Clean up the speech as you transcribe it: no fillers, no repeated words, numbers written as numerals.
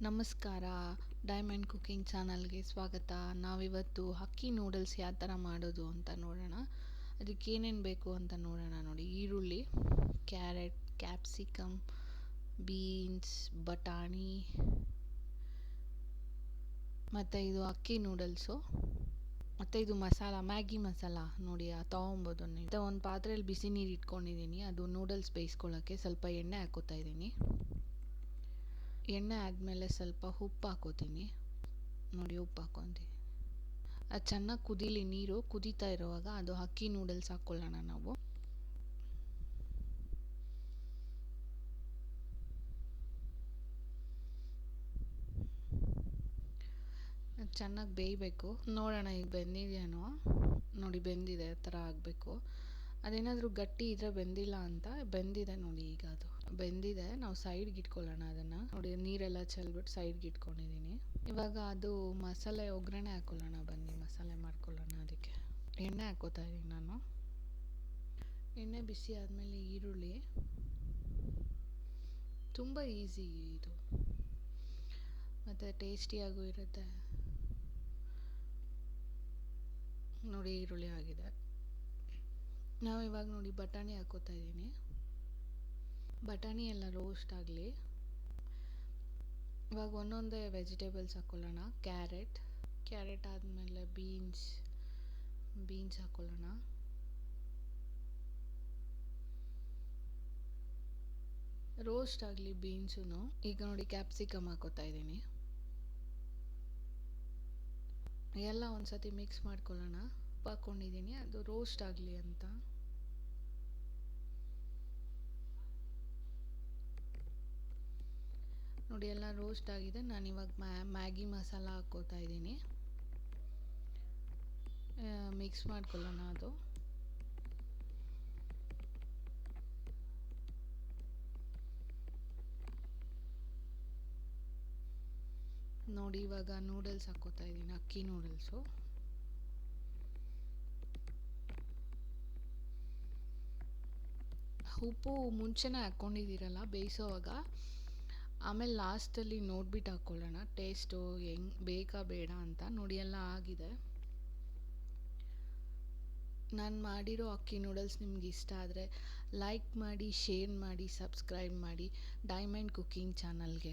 ನಮಸ್ಕಾರ, diamond cooking ಚಾನಲ್ಗೆ ಸ್ವಾಗತ. ನಾವಿವತ್ತು ಅಕ್ಕಿ ನೂಡಲ್ಸ್ ಯಾವ ಥರ ಮಾಡೋದು ಅಂತ ನೋಡೋಣ. ಅದಕ್ಕೆ ಏನೇನು ಬೇಕು ಅಂತ ನೋಡೋಣ. ನೋಡಿ, ಈರುಳ್ಳಿ, ಕ್ಯಾರೆಟ್, ಕ್ಯಾಪ್ಸಿಕಮ್, ಬೀನ್ಸ್, ಬಟಾಣಿ, ಮತ್ತು ಇದು ಅಕ್ಕಿ ನೂಡಲ್ಸು, ಮತ್ತು ಇದು ಮಸಾಲ, ಮ್ಯಾಗಿ ಮಸಾಲ ನೋಡಿ ತೊಗೊಬೋದು. ಮತ್ತು ಒಂದು ಪಾತ್ರೆಯಲ್ಲಿ ಬಿಸಿ ನೀರು ಇಟ್ಕೊಂಡಿದ್ದೀನಿ. ಅದು ನೂಡಲ್ಸ್ ಬೇಯಿಸ್ಕೊಳ್ಳೋಕ್ಕೆ ಸ್ವಲ್ಪ ಎಣ್ಣೆ ಹಾಕೋತಾ ಇದ್ದೀನಿ. ಎಣ್ಣೆ ಆದಮೇಲೆ ಸ್ವಲ್ಪ ಉಪ್ಪು ಹಾಕೋತೀನಿ. ನೋಡಿ, ಉಪ್ಪು ಹಾಕ್ಕೊತೀನಿ. ಅದು ಚೆನ್ನಾಗಿ ಕುದೀಲಿ. ನೀರು ಕುದೀತಾ ಇರುವಾಗ ಅದು ಅಕ್ಕಿ ನೂಡಲ್ಸ್ ಹಾಕ್ಕೊಳ್ಳೋಣ ನಾವು. ಚೆನ್ನಾಗಿ ಬೇಯಬೇಕು. ನೋಡೋಣ ಈಗ ಬೆಂದಿದೆಯೋ. ನೋಡಿ, ಬೆಂದಿದೆ, ಆ ಥರ ಆಗಬೇಕು. ಅದೇನಾದರೂ ಗಟ್ಟಿ ಇದ್ದರೆ ಬೆಂದಿಲ್ಲ ಅಂತ. ಬೆಂದಿದೆ ನೋಡಿ, ಈಗ ಅದು ಬೆಂದಿದೆ. ನಾವು ಸೈಡ್ಗೆ ಇಟ್ಕೊಳ್ಳೋಣ ಅದನ್ನು. ನೋಡಿ, ನೀರೆಲ್ಲ ಚೆಲ್ಬಿಟ್ಟು ಸೈಡ್ಗೆ ಇಟ್ಕೊಂಡಿದ್ದೀನಿ. ಇವಾಗ ಅದು ಮಸಾಲೆ ಒಗ್ಗರಣೆ ಹಾಕ್ಕೊಳ್ಳೋಣ. ಬನ್ನಿ, ಮಸಾಲೆ ಮಾಡ್ಕೊಳ್ಳೋಣ. ಅದಕ್ಕೆ ಎಣ್ಣೆ ಹಾಕ್ಕೋತಾ ಇದ್ದೀನಿ ನಾನು. ಎಣ್ಣೆ ಬಿಸಿ ಆದಮೇಲೆ ಈರುಳ್ಳಿ. ತುಂಬ ಈಸಿ ಇದು, ಮತ್ತು ಟೇಸ್ಟಿಯಾಗೂ ಇರುತ್ತೆ. ನೋಡಿ, ಈರುಳ್ಳಿ ಆಗಿದೆ. ನಾವು ಇವಾಗ ನೋಡಿ ಬಟಾಣಿ ಹಾಕ್ಕೋತಾ ಇದ್ದೀನಿ. ಬಟಾಣಿ ಎಲ್ಲ ರೋಸ್ಟ್ ಆಗಲಿ. ಇವಾಗ ಒಂದೊಂದೇ ವೆಜಿಟೇಬಲ್ಸ್ ಹಾಕ್ಕೊಳ್ಳೋಣ. ಕ್ಯಾರೆಟ್ ಆದಮೇಲೆ ಬೀನ್ಸ್ ಹಾಕ್ಕೊಳ್ಳೋಣ. ರೋಸ್ಟ್ ಆಗಲಿ ಬೀನ್ಸು. ಈಗ ನೋಡಿ ಕ್ಯಾಪ್ಸಿಕಮ್ ಹಾಕ್ಕೋತಾ ಇದ್ದೀನಿ. ಎಲ್ಲ ಒಂದು ಸತಿ ಮಿಕ್ಸ್ ಮಾಡ್ಕೊಳ್ಳೋಣ. ಉಪ್ಪು ಹಾಕ್ಕೊಂಡಿದ್ದೀನಿ, ಅದು ರೋಸ್ಟ್ ಆಗಲಿ ಅಂತ. ನೋಡಿ, ಎಲ್ಲ ರೋಸ್ಟ್ ಆಗಿದೆ. ನಾನಿವಾಗ ಮ್ಯಾಗಿ ಮಸಾಲ ಹಾಕ್ಕೋತಾ ಇದ್ದೀನಿ. ಮಿಕ್ಸ್ ಮಾಡ್ಕೊಳ್ಳೋಣ ಅದು. ನೋಡಿ, ಇವಾಗ ನೂಡಲ್ಸ್ ಹಾಕ್ಕೋತಾ ಇದ್ದೀನಿ, ಅಕ್ಕಿ ನೂಡಲ್ಸು. ಉಪ್ಪು ಮುಂಚೆನೇ ಹಾಕ್ಕೊಂಡಿದ್ದೀರಲ್ಲ ಬೇಯಿಸೋವಾಗ, ಆಮೇಲೆ ಲಾಸ್ಟಲ್ಲಿ ನೋಡ್ಬಿಟ್ಟು ಹಾಕ್ಕೊಳ್ಳೋಣ ಟೇಸ್ಟು ಹೆಂಗೆ ಬೇಕಾ ಬೇಡ ಅಂತ. ನೋಡಿ, ಎಲ್ಲ ಆಗಿದೆ. ನಾನು ಮಾಡಿರೋ ಅಕ್ಕಿ ನೂಡಲ್ಸ್ ನಿಮ್ಗೆ ಇಷ್ಟ ಆದರೆ ಲೈಕ್ ಮಾಡಿ, ಶೇರ್ ಮಾಡಿ, ಸಬ್ಸ್ಕ್ರೈಬ್ ಮಾಡಿ ಡೈಮಂಡ್ ಕುಕಿಂಗ್ ಚಾನಲ್ಗೆ.